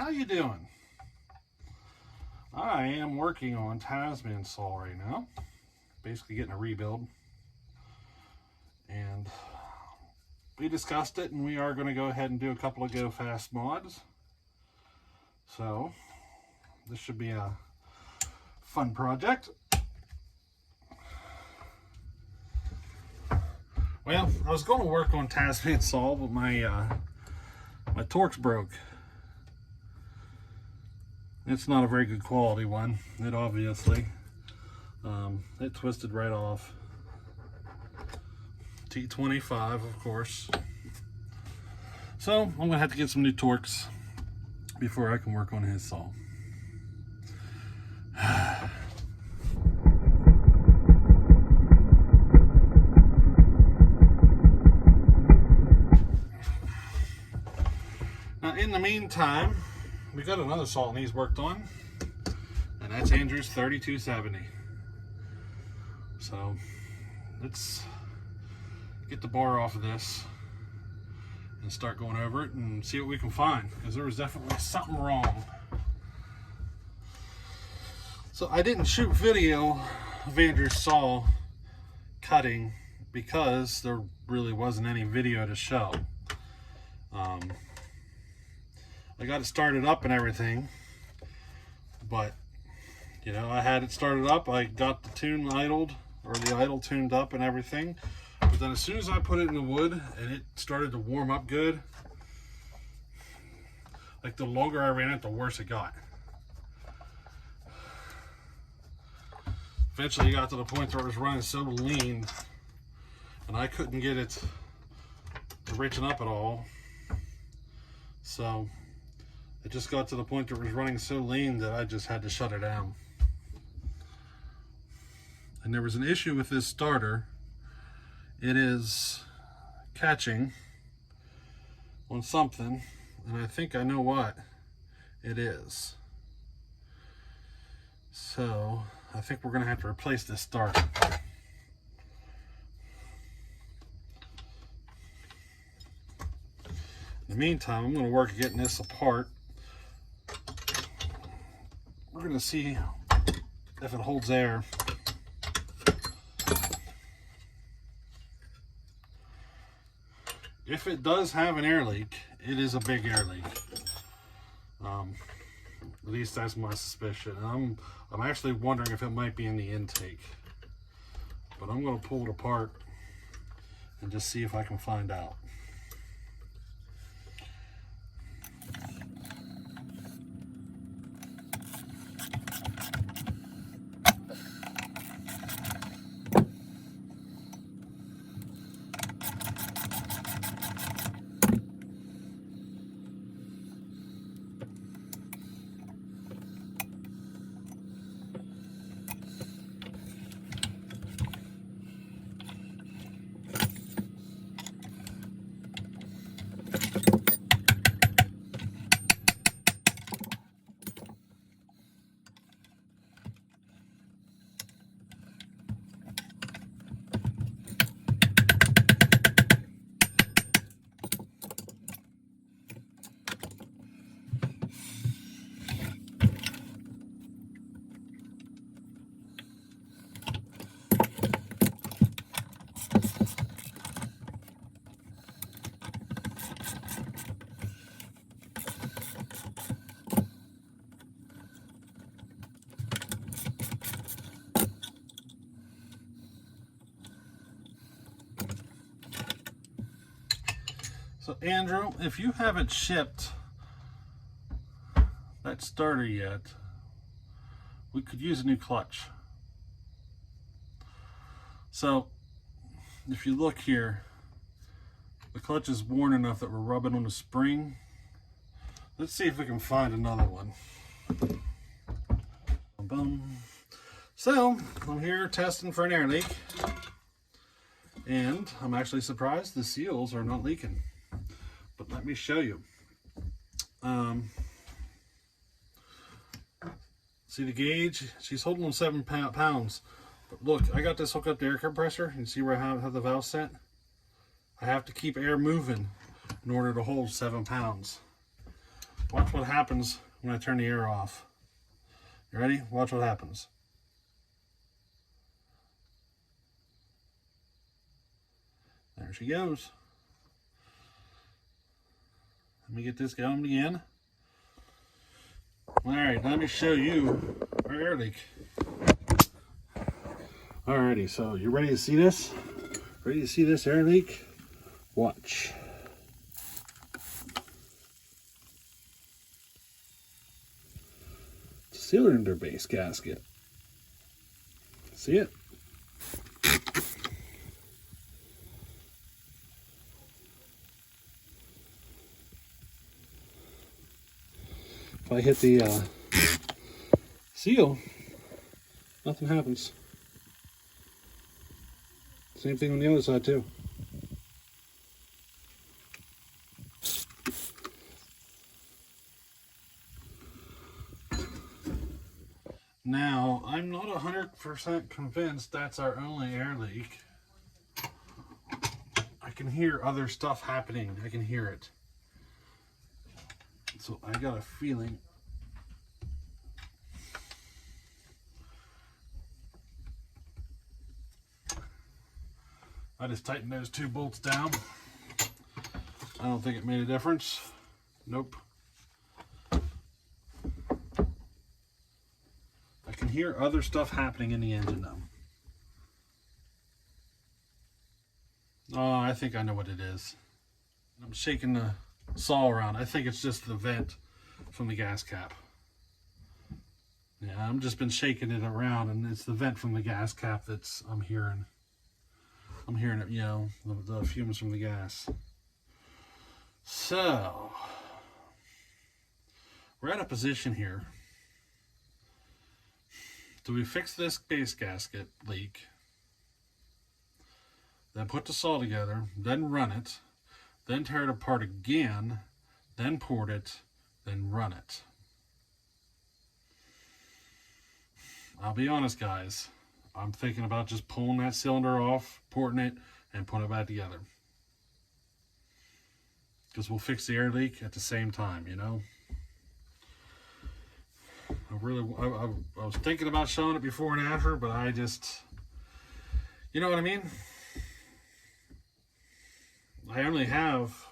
how you doing? I am working on TazMan saw right now, basically getting a rebuild, and we discussed it, and we are going to go ahead and do a couple of go fast mods. So this should be a fun project. Well, I was going to work on TazMan saw, but my Torx broke. It's not a very good quality one. It obviously, it twisted right off. T25, of course. So I'm gonna have to get some new Torx before I can work on his saw. Now, in the meantime, we got another saw that he's worked on, and that's Andrew's 3270. So let's get the bar off of this and start going over it and see what we can find, because there was definitely something wrong. So I didn't shoot video of Andrew's saw cutting because there really wasn't any video to show. I got it started up and everything, but you know, I had it started up, I got the tune idled, or the idle tuned up and everything, but then as soon as I put it in the wood and it started to warm up good, like the longer I ran it, the worse it got. Eventually it got to the point where it was running so lean and I couldn't get it to richen up at all. So it just got to the point where it was running so lean that I just had to shut it down. And there was an issue with this starter. It is catching on something, and I think I know what it is. So I think we're gonna have to replace this starter. In the meantime, I'm gonna work at getting this apart. We're gonna see if it holds air. If it does have an air leak, it is a big air leak. At least that's my suspicion. I'm actually wondering if it might be in the intake. But I'm going to pull it apart and just see if I can find out. So Andrew, if you haven't shipped that starter yet, we could use a new clutch. So if you look here, the clutch is worn enough that we're rubbing on the spring. Let's see if we can find another one. Boom. So I'm here testing for an air leak, and I'm actually surprised the seals are not leaking. But let me show you. See the gauge? She's holding on 7 pounds. But look, I got this hooked up to air compressor. You see where I have the valve set? I have to keep air moving in order to hold 7 pounds. Watch what happens when I turn the air off. You ready? Watch what happens. There she goes. Let me get this going again. Alright, let me show you our air leak. Alrighty, so you ready to see this? Ready to see this air leak? Watch. It's a cylinder base gasket. See it? If I hit the seal, nothing happens. Same thing on the other side too. Now, I'm not 100% convinced that's our only air leak. I can hear other stuff happening. I can hear it. So I got a feeling I just tightened those 2 bolts down. I don't think it made a difference. Nope. I can hear other stuff happening in the engine though. Oh, I think I know what it is. I'm shaking the saw around. I think it's just the vent from the gas cap. Yeah, I've just been shaking it around and it's the vent from the gas cap that's I'm hearing it, you know, the fumes from the gas. So, we're at a position here. Do we fix this base gasket leak, then put the saw together, then run it, then tear it apart again, then port it, then run it? I'll be honest, guys. I'm thinking about just pulling that cylinder off, porting it, and putting it back together. Because we'll fix the air leak at the same time, you know? I was thinking about showing it before and after, but I just, you know what I mean? I only have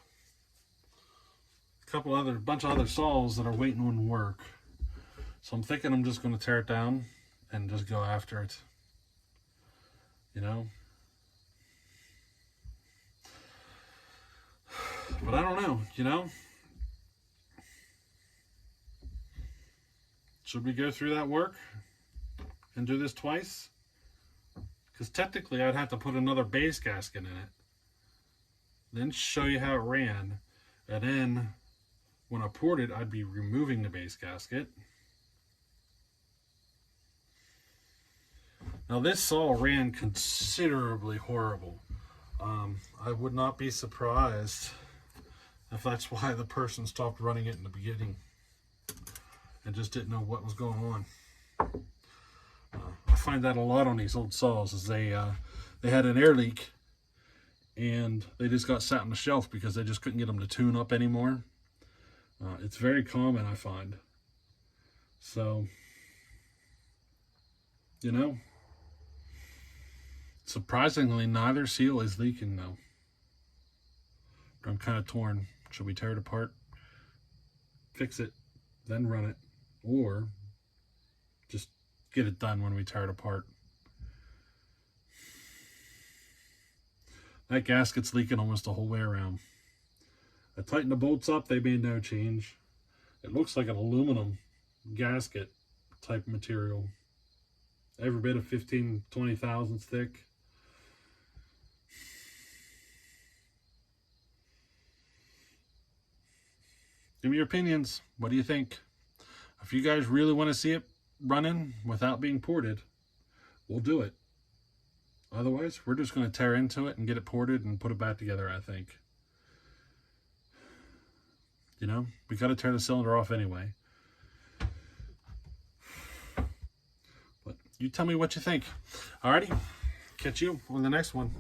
a bunch of other saws that are waiting on work. So I'm thinking I'm just going to tear it down and just go after it. You know? But I don't know, you know? Should we go through that work and do this twice? Because technically I'd have to put another base gasket in it, then show you how it ran, and then when I poured it, I'd be removing the base gasket. Now this saw ran considerably horrible. I would not be surprised if that's why the person stopped running it in the beginning and just didn't know what was going on. I find that a lot on these old saws, is they had an air leak and they just got sat on the shelf because they just couldn't get them to tune up anymore. It's very common, I find. So, you know, surprisingly, neither seal is leaking though. But I'm kind of torn. Should we tear it apart, fix it, then run it, or just get it done when we tear it apart? That gasket's leaking almost the whole way around. I tightened the bolts up, they made no change. It looks like an aluminum gasket type material. Every bit of 15, 20 thousandths thick. Give me your opinions. What do you think? If you guys really want to see it running without being ported, we'll do it. Otherwise, we're just going to tear into it and get it ported and put it back together, I think. You know, we got to tear the cylinder off anyway. But you tell me what you think. Alrighty, catch you on the next one.